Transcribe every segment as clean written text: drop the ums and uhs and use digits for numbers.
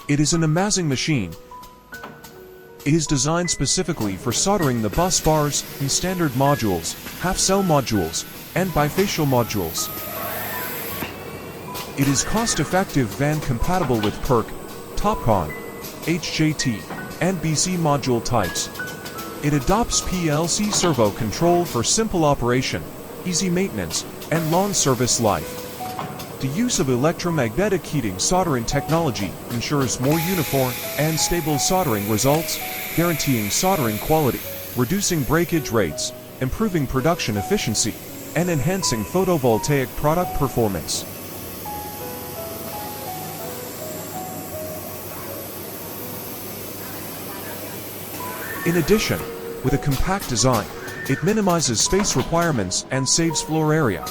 It is an amazing machine. It is designed specifically for soldering the bus bars in standard modules, half-cell modules, and bifacial modules. It is cost-effective and compatible with PERC, TOPCon, HJT, and BC module types. It adopts PLC servo control for simple operation, easy maintenance, and long service life. The use of electromagnetic heating soldering technology ensures more uniform and stable soldering results, guaranteeing soldering quality, reducing breakage rates, improving production efficiency, and enhancing photovoltaic product performance. In addition, with a compact design, it minimizes space requirements and saves floor area.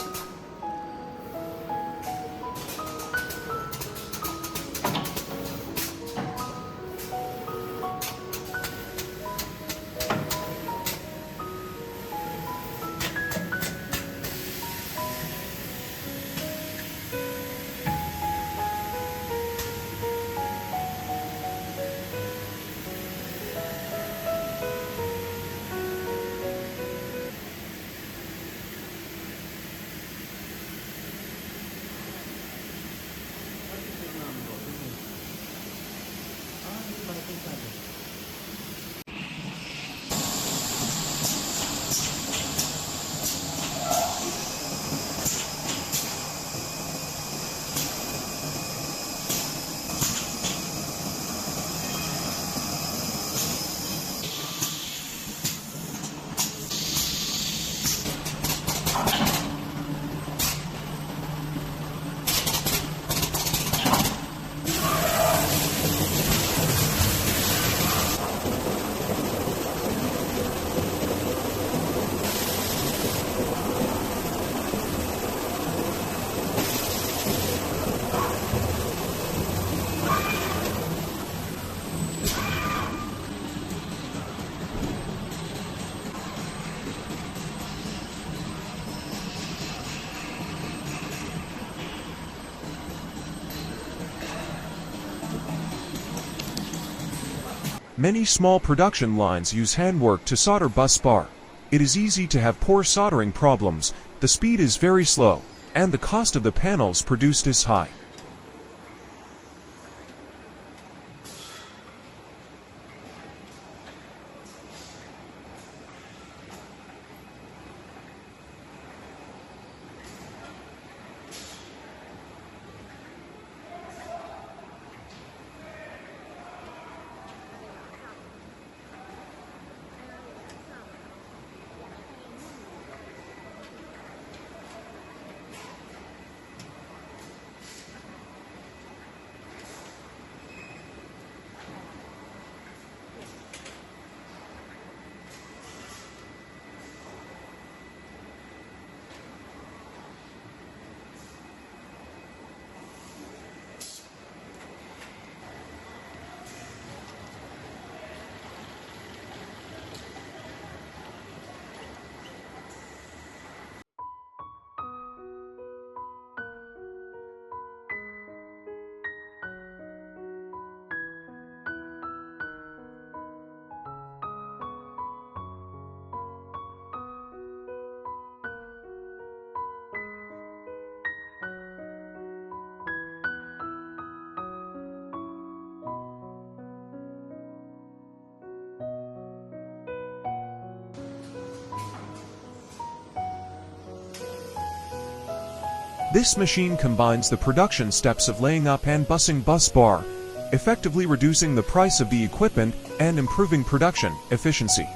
Many small production lines use handwork to solder bus bar. It is easy to have poor soldering problems, the speed is very slow, and the cost of the panels produced is high. This machine combines the production steps of laying up and bussing bus bar, effectively reducing the price of the equipment and improving production efficiency.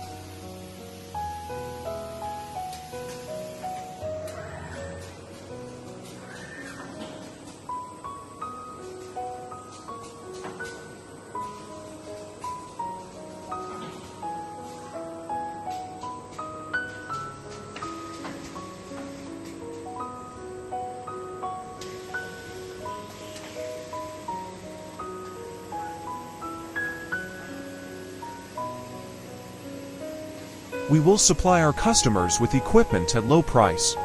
We will supply our customers with equipment at low price.